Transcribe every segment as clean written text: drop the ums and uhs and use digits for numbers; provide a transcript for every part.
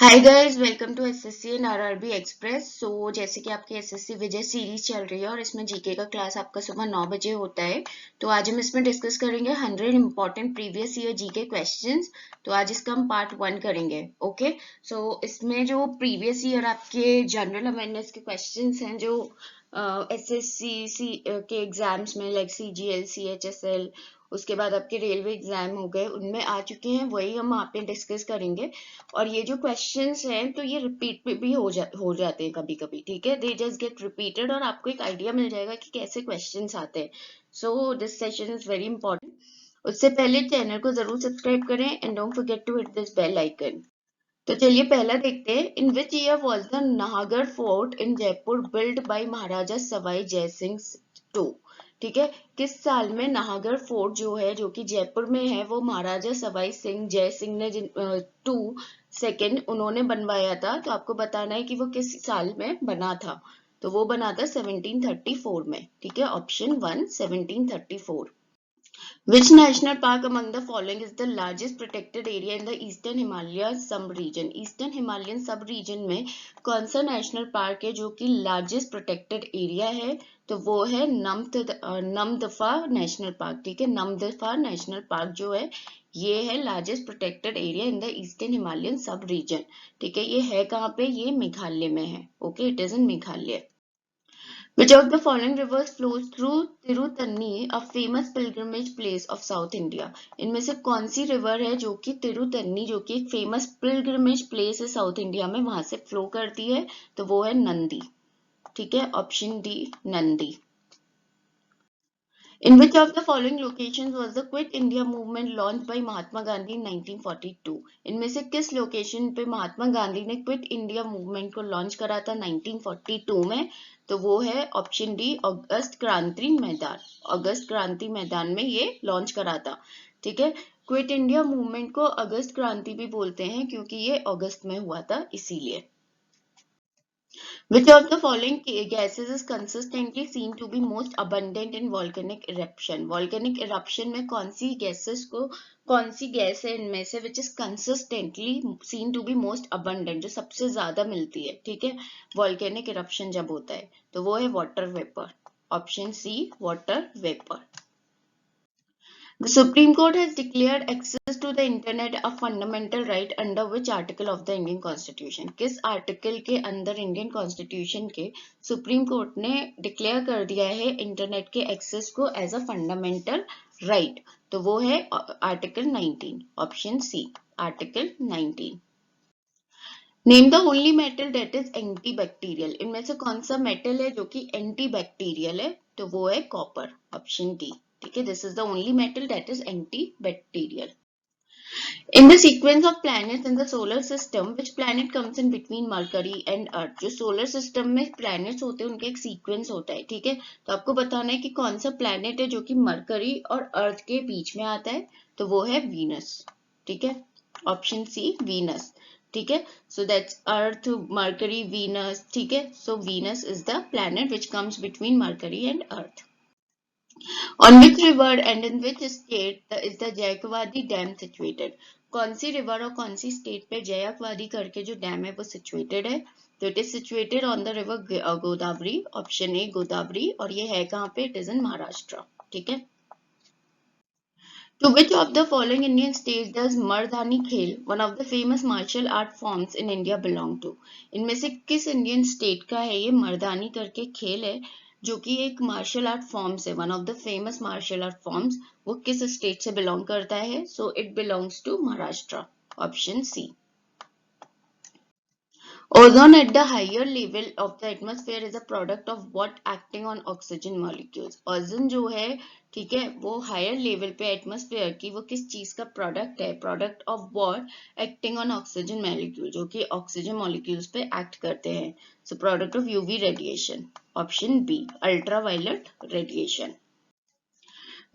Hi guys, welcome to SSC and RRB express. जैसे कि आपकी एसएससी विजय सीरीज चल रही है और इसमें जीके का क्लास आपका सुबह 9 बजे होता है। तो आज हम इसमें डिस्कस करेंगे 100 important previous year GK questions. तो आज इसका हम पार्ट 1 करेंगे। ओके, इसमें जो प्रीवियस ईयर आपके जनरल अवेयरनेस के क्वेश्चंस हैं जो एसएससी के एग्जाम्स में लाइक सीजीएल, सीएचएसएल, उसके बाद आपके रेलवे एग्जाम हो गए, उनमें आ चुके हैं, वही हम आप पे डिस्कस करेंगे। और ये जो क्वेश्चंस हैं तो ये रिपीट भी हो जाते हैं कभी कभी, ठीक है। दे जस्ट गेट रिपीटेड और आपको एक आइडिया मिल जाएगा कि कैसे क्वेश्चंस आते हैं। So this session is very important. उससे पहले चैनल को जरूर सब्सक्राइब करें and don't forget to hit this bell icon. तो चलिए पहला देखते हैं। In which year was the Nahargarh fort in Jaipur build by Maharaja Sawai Jai Singh to. ठीक है, किस साल में नाहरगढ़ फोर्ट जो है, जो कि जयपुर में है, वो महाराजा सवाई सिंह जय सिंह ने टू सेकेंड उन्होंने बनवाया था। तो आपको बताना है कि वो किस साल में बना था। तो वो बना था 1734 में। ठीक है, option 1 1734। Which national park among the following is the largest protected area in the Eastern Himalayas sub-region? Eastern Himalayan sub-region में कौन सा नेशनल पार्क है जो कि लार्जेस्ट प्रोटेक्टेड एरिया है? तो वो है नमदफा नेशनल पार्क। ठीक है, नमदफा नेशनल पार्क जो है ये है largest protected area in the eastern Himalayan सब रीजन। ठीक है, ये है कहाँ पे? ये मेघालय में है। Okay, it is in Meghalaya. Which of the following rivers flows through Tirutani, a famous pilgrimage place of South India? इनमें से कौन सी रिवर है जो कि तिरुतन्नी, जो कि एक फेमस पिलग्रिमेज प्लेस है साउथ इंडिया में, वहां से फ्लो करती है? तो वो है नंदी। ठीक है, option D Nandi. In which of the following locations was the Quit India movement launched by Mahatma Gandhi in 1942? इनमें से किस लोकेशन पे महात्मा गांधी ने क्विट इंडिया मूवमेंट को लॉन्च करा था 1942 में? तो वो है ऑप्शन डी अगस्त क्रांति मैदान। अगस्त क्रांति मैदान में ये लॉन्च करा था। ठीक है, क्विट इंडिया मूवमेंट को अगस्त क्रांति भी बोलते हैं क्योंकि ये अगस्त में हुआ था, इसीलिए। Which of the following gases is consistently seen to be most abundant in volcanic eruption? Volcanic eruption में कौन सी गैस है इनमें से which is consistently seen to be most abundant, जो सबसे ज्यादा मिलती है? ठीक है, volcanic eruption जब होता है तो वो है water vapour. Option C water vapour. The Supreme Court has declared access to the internet a fundamental right under which article of the Indian Constitution? किस आर्टिकल के अंदर इंडियन कॉन्स्टिट्यूशन के सुप्रीम कोर्ट ने डिक्लेयर कर दिया है internet के access को एज अ फंडामेंटल राइट? तो वो है article 19। Option C article 19। Name the only metal that is anti bacterial. इनमें से कौन सा मेटल है जो कि एंटी बैक्टीरियल है? तो वो है कॉपर। Option D. ठीक है, this is the only metal that is anti bacterial. In the sequence of planets in the solar system, which planet comes in between Mercury and Earth? जो solar system में planets होते हैं उनका एक sequence होता है। ठीक है, तो आपको बताना है कि कौन सा प्लैनेट है जो कि मरकरी और अर्थ के बीच में आता है? तो वो है वीनस। ठीक है, ऑप्शन सी वीनस। ठीक है, so that's Earth, Mercury, Venus. ठीक है, so Venus is the planet which comes between Mercury and Earth. On which river and in which state is the Jayakwadi dam situated? कौन सी river और कौन सी state पे जयकवादी करके जो डैम है वो सिचुएटेड है? तो it is situated on the river Godavari. Option A Godavari. और ये है कहाँ पे? It is in Maharashtra. ठीक है। To which of the following Indian states does मर्दानी खेल, one of the famous martial art forms in India, belong to? इनमें से किस इंडियन स्टेट का है ये मर्दानी करके खेल है जो कि एक मार्शल आर्ट फॉर्म्स है, one of the famous martial art forms? वो किस स्टेट से बिलोंग करता है? So it belongs to Maharashtra. Option C. Ozone at the higher level of the atmosphere is a product of what acting on oxygen molecules? Ozone जो है, ठीक है, वो हायर लेवल पे एटमॉस्फेयर की वो किस चीज का प्रोडक्ट है? Product of what? Acting on oxygen molecule, जो कि ऑक्सीजन मॉलिक्यूल्स पे एक्ट करते हैं। So product of UV radiation. Option B ultraviolet radiation.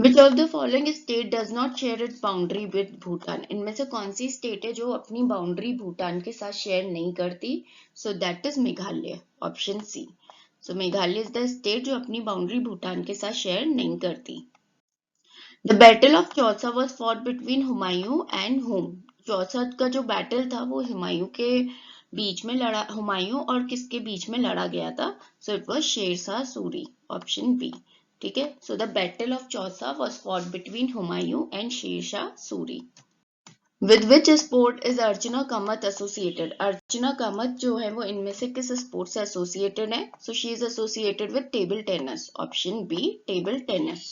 Which of the following state does not share its boundary with Bhutan? इनमें से कौन सी state है जो अपनी बाउंड्री भूटान के साथ शेयर नहीं करती? So that is Meghalaya. Option C. So Meghalaya is the state जो अपनी बाउंड्री भूटान के साथ शेयर नहीं करती। The Battle of Chausa was fought between Humayun and whom? चौसठ का जो बैटल था वो हुमायूं के बीच में लड़ा, हुमायूं और किसके बीच में लड़ा गया था? So it was Shershah Suri, option B. ठीक है, so the battle of Chausa was fought between Humayun and Shershah Suri. With which sport is Archana Kamath associated? Archana Kamath जो है वो इनमें से किस स्पोर्ट से एसोसिएटेड है? So she is associated with table tennis, option B, table tennis.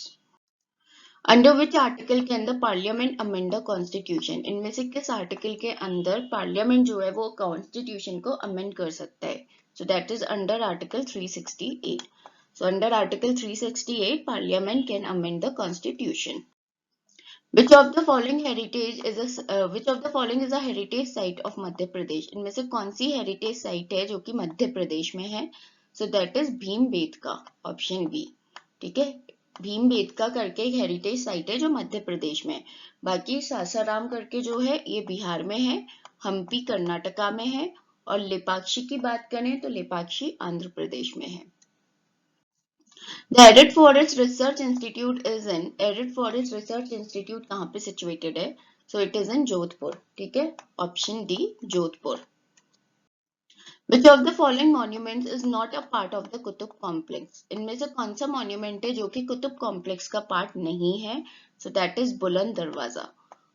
Under which article के अंदर पार्लियामेंट अमेंड द कॉन्स्टिट्यूशन? इनमें से किस आर्टिकल के अंदर पार्लियामेंट जो है वो कॉन्स्टिट्यूशन को अमेंड कर सकता है? So that is under article 368। So under article 368 parliament can amend the constitution. Which of the following is a heritage site of Madhya Pradesh? इनमें से कौन सी हेरिटेज साइट है जो कि मध्य प्रदेश में है? So that is Bhimbetka, option B. ठीक है, भीमबेटका करके एक हेरिटेज साइट है जो मध्य प्रदेश में है। बाकी सासाराम करके जो है ये बिहार में है, हम्पी कर्नाटका में है, और लेपाक्षी की बात करें तो लेपाक्षी आंध्र प्रदेश में है। The Arid Forest Research Institute is in, Arid Forest Research Institute कहाँ पे situated है? So it is in Jodhpur. ठीक है, option D, Jodhpur. Which of the following monuments is not a part of the Qutub complex? इनमें से कौन सा मॉन्यूमेंट है जो कि कुतुब कॉम्प्लेक्स का पार्ट नहीं है? So that is बुलंद दरवाजा,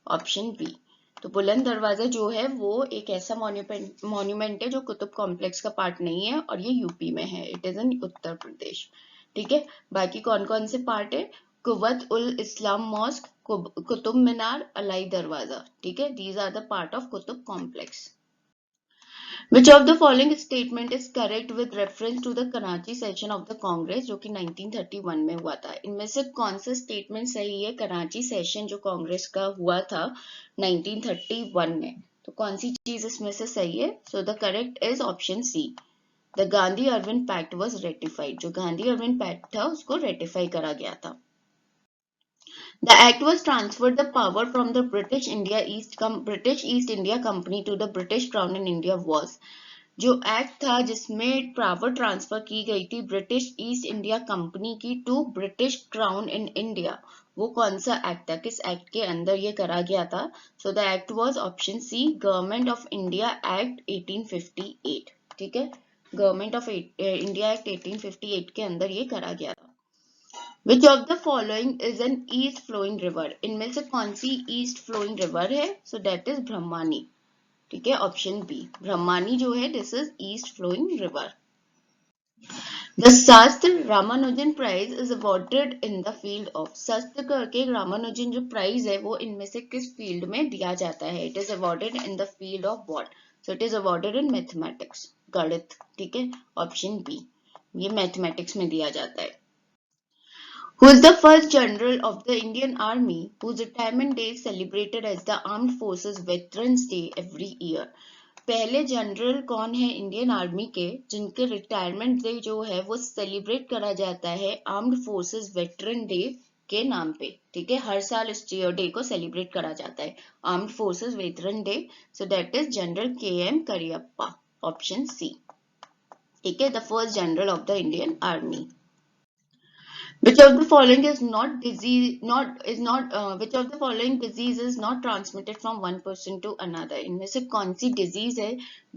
ऑप्शन बी। तो बुलंद दरवाजा जो है वो एक ऐसा मॉन्यूमेंट है जो कुतुब कॉम्प्लेक्स का पार्ट नहीं है, और ये यूपी में है, it is in Uttar Pradesh. ठीक है, बाकी कौन कौन से पार्ट है? कुवत उल इस्लाम मॉस्क, कुतुब मीनार, अलाई दरवाजा। ठीक है, these are the part of Qutub complex. Which of the following statement is correct with reference to the Karachi session of the Congress जो कि 1931 में हुआ था? इनमें से कौन सा स्टेटमेंट सही है? कराची सेशन जो कांग्रेस का हुआ था 1931 में, तो कौन सी चीज इसमें से सही है? So the correct is option C, the Gandhi Irwin pact was ratified. जो गांधी अर्विन पैक्ट था उसको रेटिफाई करा गया था। The act was transferred the power from the British East India Company to the British Crown in India was, जो act था जिसमें power transfer की गई थी ब्रिटिश ईस्ट इंडिया कंपनी की to British crown in India, वो कौन सा एक्ट था? किस एक्ट के अंदर ये करा गया था? So the act was option C, government of India act 1858। ठीक है, गवर्नमेंट ऑफ इंडिया एक्ट 1858 के अंदर ये करा गया था। Which of the following is an east flowing river? इनमें से कौन सी ईस्ट फ्लोइंग रिवर है? So that is Brahmani. ठीक है, ऑप्शन बी, ब्रह्मानी जो है this is east flowing river. The SASTRA Ramanujan prize is awarded in the field of, SASTRA करके रामानुजन जो प्राइज है वो इनमें से किस फील्ड में दिया जाता है? It is awarded in the field of what? So it is awarded in mathematics, गणित। ठीक है, ऑप्शन बी, ये मैथमेटिक्स में दिया जाता है। Who is the first general of the Indian Army whose retirement day is celebrated as the Armed Forces Veterans Day every year? पहले general कौन है इंडियन आर्मी के जिनके रिटायरमेंट डे जो है वो सेलिब्रेट करा जाता है आर्म्ड फोर्सेस वेटरन डे के नाम पे? ठीक है, हर साल इस डे को सेलिब्रेट करा जाता है, armed forces veteran day. So that is general KM Cariappa, option C. ठीक है, the first general of the Indian army. Which of the following is not which of the following disease is not transmitted from one person to another? इनमें से कौन सी disease है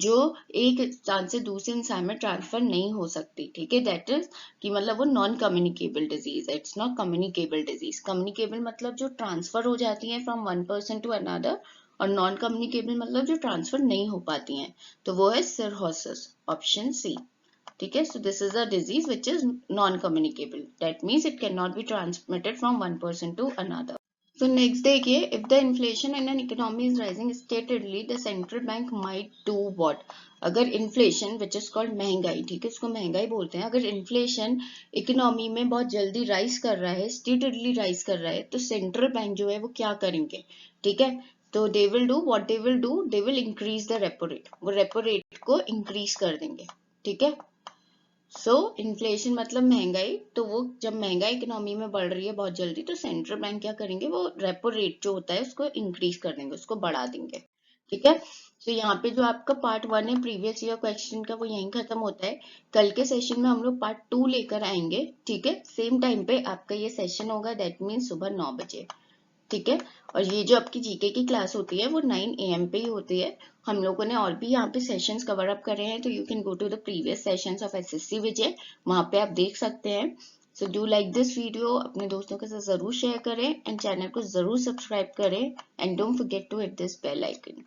जो एक इंसान से दूसरे इंसान में ट्रांसफर नहीं हो सकती? ठीक है, दैट इज कि मतलब वो नॉन कम्युनिकेबल डिजीज है, it's not communicable disease. Communicable मतलब जो ट्रांसफर हो जाती है from one person to another, और नॉन कम्युनिकेबल मतलब जो ट्रांसफर नहीं हो पाती हैं, तो वो है सिरहोसिस, ऑप्शन सी। ठीक है, so this is a disease which is non-communicable. That means it cannot be transmitted from one person to another. So next देखिए, if the inflation in an economy is rising steadily, the central bank might do what? अगर inflation which is called महंगाई, ठीक है, इसको महंगाई बोलते हैं, अगर inflation इकोनॉमी में बहुत जल्दी राइज कर रहा है, steadily राइज कर रहा है, तो सेंट्रल बैंक जो है वो क्या करेंगे? ठीक है, तो they will do what they will do, they will increase the repo rate, वो repo rate को increase कर देंगे। ठीक है, सो इन्फ्लेशन मतलब महंगाई, तो वो जब महंगाई इकोनॉमी में बढ़ रही है बहुत जल्दी, तो सेंट्रल बैंक क्या करेंगे? वो रेपो रेट जो होता है उसको इंक्रीज कर देंगे, उसको बढ़ा देंगे। ठीक है, तो यहाँ पे जो आपका पार्ट 1 है प्रीवियस ईयर क्वेश्चन का वो यहीं खत्म होता है। कल के सेशन में हम लोग पार्ट 2 लेकर आएंगे। ठीक है, सेम टाइम पे आपका ये सेशन होगा, दैट मीन्स सुबह 9 बजे। ठीक है। और ये जो आपकी जीके की क्लास होती है वो 9 AM पे ही होती है। हम लोगों ने और भी यहाँ पे सेशंस कवर अप करे हैं, तो you can go to the previous sessions of SSC Vijay, वहाँ पे आप देख सकते हैं। So do like this video, अपने दोस्तों के साथ जरूर शेयर करें एंड चैनल को जरूर सब्सक्राइब करें and don't forget to hit this bell icon.